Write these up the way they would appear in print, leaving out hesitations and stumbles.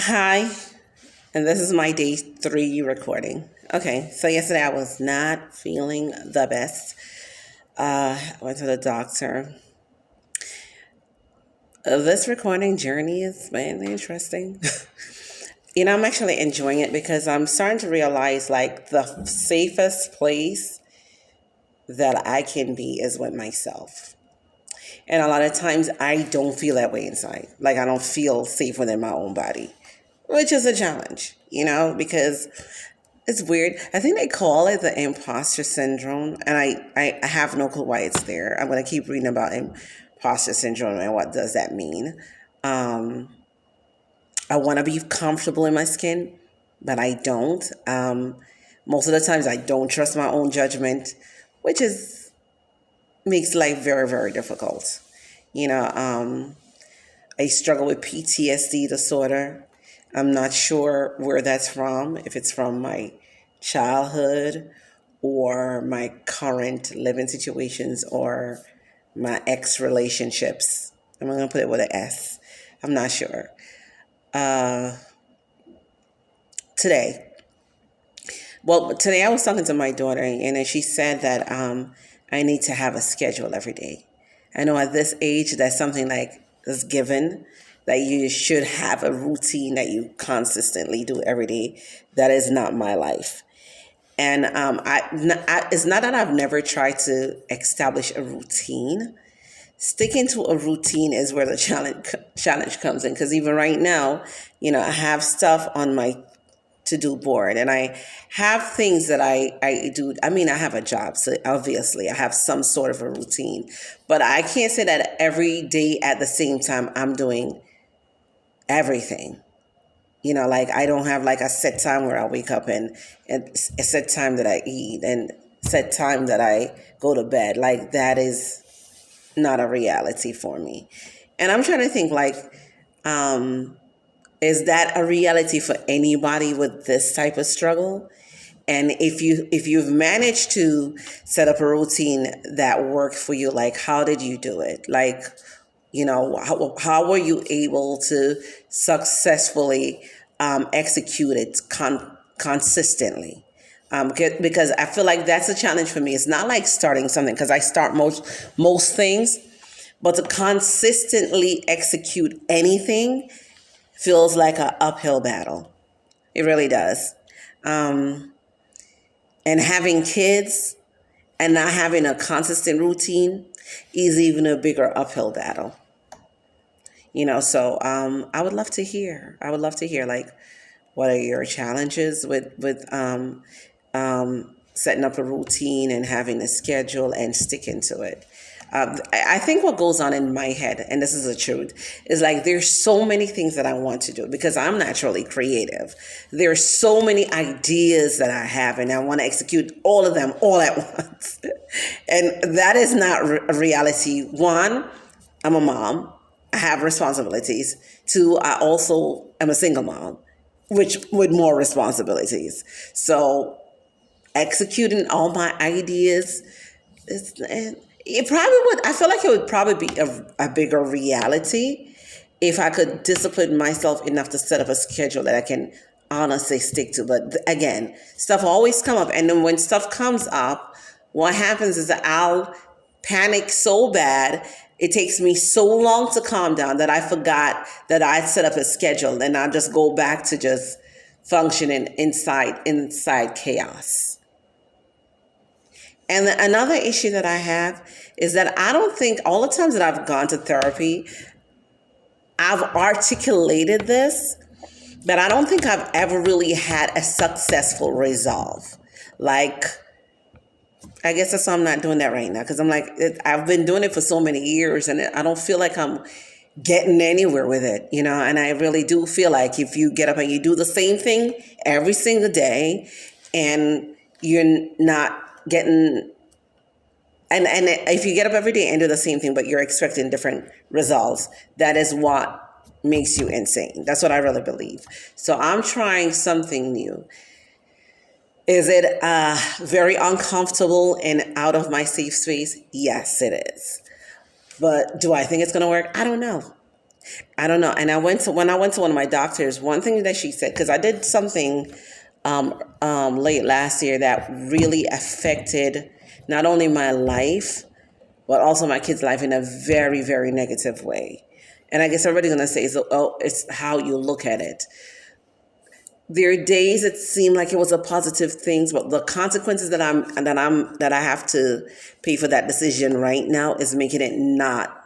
Hi, and this is my day 3 recording. Okay, so yesterday I was not feeling the best. I went to the doctor. This recording journey has been interesting. I'm actually enjoying it because I'm starting to realize like the safest place that I can be is with myself. And a lot of times I don't feel that way inside. Like I don't feel safe within my own body, which is a challenge, because it's weird. I think they call it the imposter syndrome, and I have no clue why it's there. I'm going to keep reading about imposter syndrome and what does that mean. Um, I want to be comfortable in my skin, but I don't. Most of the times, I don't trust my own judgment, which is makes life very, very difficult. You know, um, I struggle with PTSD disorder. I'm not sure where that's from, if it's from my childhood or my current living situations or my ex relationships. I'm going to put it with an S. I'm not sure. Uh, today, today I was talking to my daughter, and then she said that I need to have a schedule every day. I know at this age, that's something like is given that you should have a routine that you consistently do every day. That is not my life. And it's not that I've never tried to establish a routine. Sticking to a routine is where the challenge comes in. Because even right now, I have stuff on my to do board, and I have things that I do. I mean, I have a job, so obviously I have some sort of a routine, but I can't say that every day at the same time I'm doing everything. Like I don't have like a set time where I wake up and a set time that I eat and set time that I go to bed. Like that is not a reality for me. And I'm trying to think like, is that a reality for anybody with this type of struggle? And if you've managed to set up a routine that worked for you, like how did you do it? Like, how were you able to successfully execute it consistently? Because I feel like that's a challenge for me. It's not like starting something because I start most things, but to consistently execute anything feels like an uphill battle. It really does. Um, and having kids and not having a consistent routine is even a bigger uphill battle. So I would love to hear. I would love to hear like what are your challenges with setting up a routine and having a schedule and sticking to it. I think what goes on in my head, and this is the truth, is like there's so many things that I want to do because I'm naturally creative. There's so many ideas that I have, and I want to execute all of them all at once. And that is not a reality. One, I'm a mom. I have responsibilities. Two, I also am a single mom, which with more responsibilities. So executing all my ideas it probably would. I feel like it would probably be a bigger reality if I could discipline myself enough to set up a schedule that I can honestly stick to. But again, stuff always come up, and then when stuff comes up, what happens is that I'll panic so bad. It takes me so long to calm down that I forgot that I set up a schedule, and I'll just go back to just functioning inside chaos. And another issue that I have is that I don't think all the times that I've gone to therapy, I've articulated this, but I don't think I've ever really had a successful resolve. Like, I guess that's why I'm not doing that right now because I'm like, I've been doing it for so many years and I don't feel like I'm getting anywhere with it. And I really do feel like if you get up and you do the same thing every single day and you're not getting and if you get up every day and do the same thing but you're expecting different results, that is what makes you insane. That's what I really believe. So I'm trying something new. Is it very uncomfortable and out of my safe space? Yes, it is. But do I think it's going to work? I don't know. I don't know. And when I went to one of my doctors, one thing that she said, because I did something late last year that really affected not only my life, but also my kids' life in a very, very negative way. And I guess everybody's gonna say, so, oh, it's how you look at it. There are days it seemed like it was a positive thing, but the consequences that I have to pay for that decision right now is making it not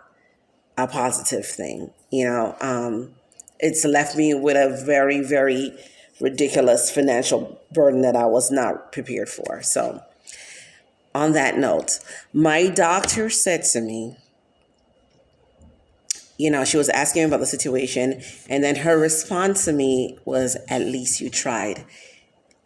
a positive thing. It's left me with a very, very ridiculous financial burden that I was not prepared for. So, on that note, my doctor said to me, she was asking me about the situation, and then her response to me was, "At least you tried."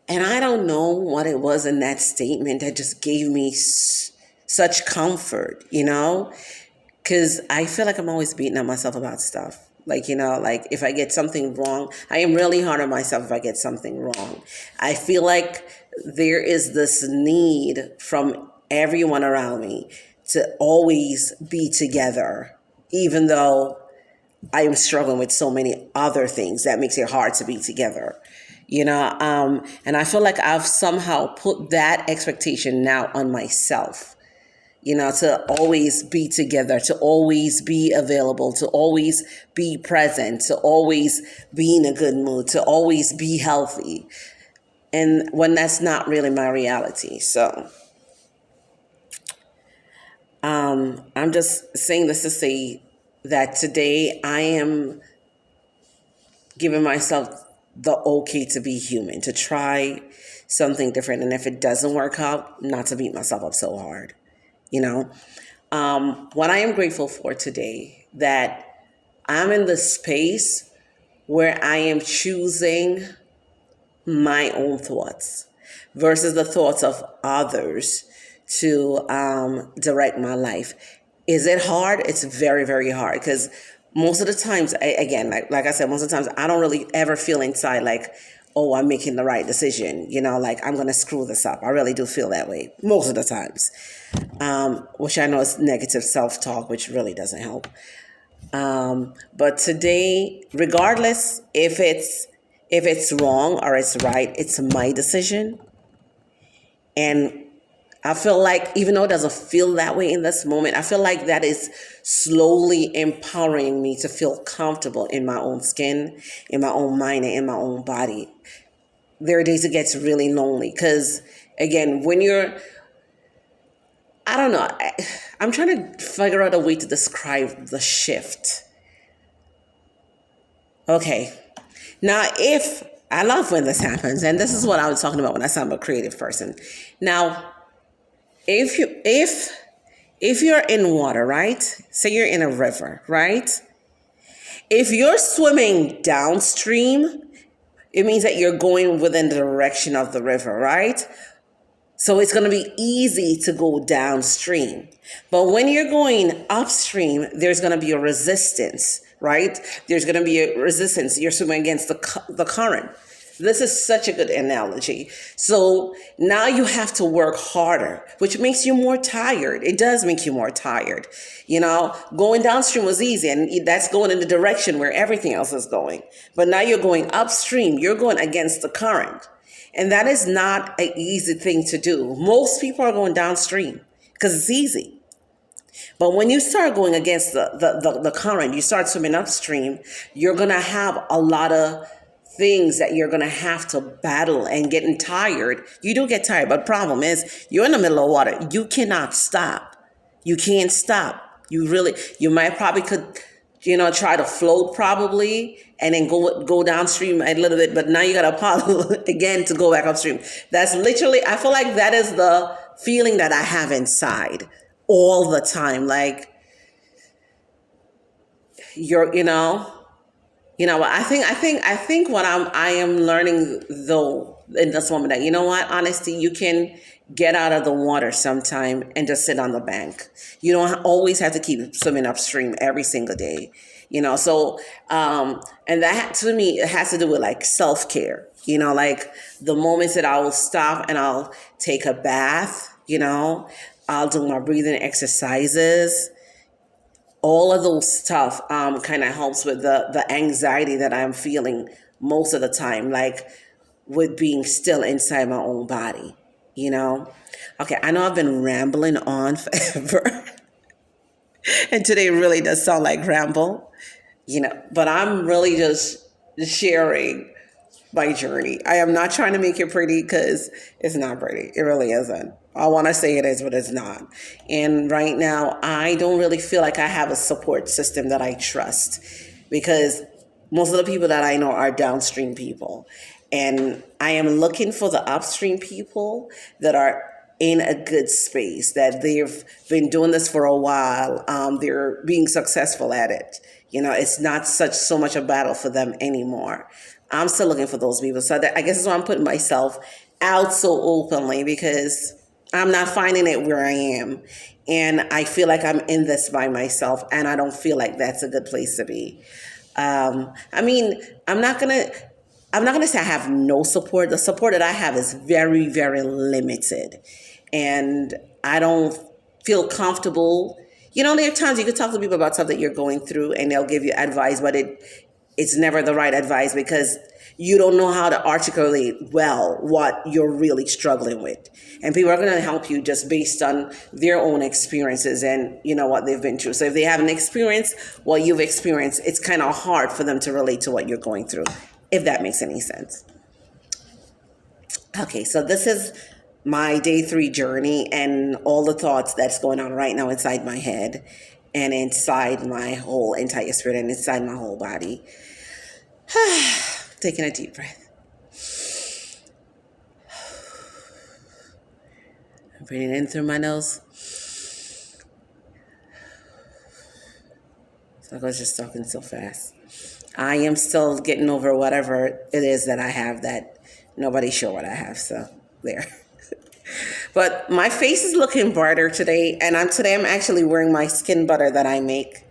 And I don't know what it was in that statement that just gave me such comfort, because I feel like I'm always beating up myself about stuff. Like if I get something wrong, I am really hard on myself if I get something wrong. I feel like there is this need from everyone around me to always be together, even though I am struggling with so many other things that makes it hard to be together. And I feel like I've somehow put that expectation now on myself, to always be together, to always be available, to always be present, to always be in a good mood, to always be healthy. And when that's not really my reality. So I'm just saying this to say that today I am giving myself the okay to be human, to try something different. And if it doesn't work out, not to beat myself up so hard. What I am grateful for today, that I'm in the space where I am choosing my own thoughts versus the thoughts of others to direct my life. Is it hard? It's very, very hard, because most of the times, again, like I said, most of the times I don't really ever feel inside like, oh, I'm making the right decision, like I'm going to screw this up. I really do feel that way most of the times, which I know is negative self-talk, which really doesn't help. But today, regardless if it's wrong or it's right, it's my decision. And I feel like, even though it doesn't feel that way in this moment, I feel like that is slowly empowering me to feel comfortable in my own skin, in my own mind, and in my own body. There are days it gets really lonely because, again, when I don't know, I'm trying to figure out a way to describe the shift. Okay. Now, I love when this happens, and this is what I was talking about when I said I'm a creative person. Now, if you're in water, right? Say you're in a river, right? If you're swimming downstream, it means that you're going within the direction of the river, right? So it's going to be easy to go downstream. But when you're going upstream, there's going to be a resistance, right? There's going to be a resistance. You're swimming against the current. This is such a good analogy. So now you have to work harder, which makes you more tired. It does make you more tired. Going downstream was easy, and that's going in the direction where everything else is going. But now you're going upstream. You're going against the current. And that is not an easy thing to do. Most people are going downstream because it's easy. But when you start going against the current, you start swimming upstream, you're going to have a lot of things that you're going to have to battle, and getting tired. You do get tired, but the problem is you're in the middle of water. You cannot stop. You can't stop. You might probably could, try to float probably, and then go downstream a little bit, but now you got to paddle again to go back upstream. That's literally, I feel like that is the feeling that I have inside all the time. Like, I think what I am learning though in this moment, that what, honesty, you can get out of the water sometime and just sit on the bank. You don't always have to keep swimming upstream every single day. So and that, to me, it has to do with like self-care. Like the moments that I will stop and I'll take a bath. I'll do my breathing exercises. all of those stuff kind of helps with the anxiety that I'm feeling most of the time, like with being still inside my own body, you know? Okay, I know I've been rambling on forever, and today really does sound like ramble, but I'm really just sharing my journey. I am not trying to make it pretty because it's not pretty. It really isn't. I want to say it is, but it's not. And right now, I don't really feel like I have a support system that I trust because most of the people that I know are downstream people. And I am looking for the upstream people that are in a good space, that they've been doing this for a while. They're being successful at it. It's not so much a battle for them anymore. I'm still looking for those people. So I guess that's why I'm putting myself out so openly, because I'm not finding it where I am. And I feel like I'm in this by myself, and I don't feel like that's a good place to be. I mean, I'm not gonna say I have no support. The support that I have is very, very limited, and I don't feel comfortable. There are times you can talk to people about stuff that you're going through, and they'll give you advice, but it's never the right advice because you don't know how to articulate well what you're really struggling with. And people are going to help you just based on their own experiences and what they've been through. So if they haven't experienced what you've experienced, it's kind of hard for them to relate to what you're going through, if that makes any sense. Okay, so this is my day 3 journey and all the thoughts that's going on right now inside my head and inside my whole entire spirit and inside my whole body. Taking a deep breath. Breathing in through my nose. So I was just talking so fast. I am still getting over whatever it is that I have that nobody's sure what I have. So there. But my face is looking brighter today, and today I'm actually wearing my skin butter that I make.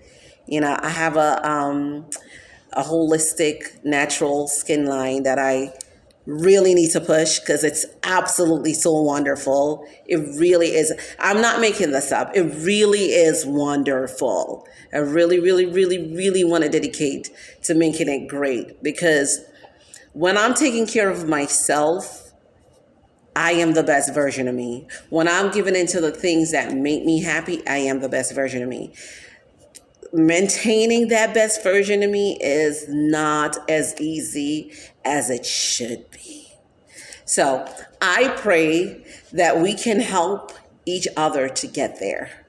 I have a holistic, natural skin line that I really need to push because it's absolutely so wonderful. It really is. I'm not making this up. It really is wonderful. I really, really, really, really want to dedicate to making it great, because when I'm taking care of myself, I am the best version of me. When I'm giving into the things that make me happy, I am the best version of me. Maintaining that best version of me is not as easy as it should be. So I pray that we can help each other to get there.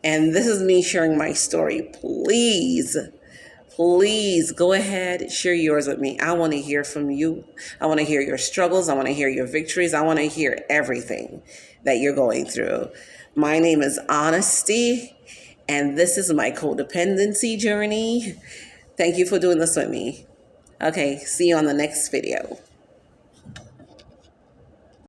And this is me sharing my story. Please go ahead, share yours with me. I want to hear from you. I want to hear your struggles. I want to hear your victories. I want to hear everything that you're going through. My name is Honesty, and this is my codependency journey. Thank you for doing this with me. Okay, see you on the next video.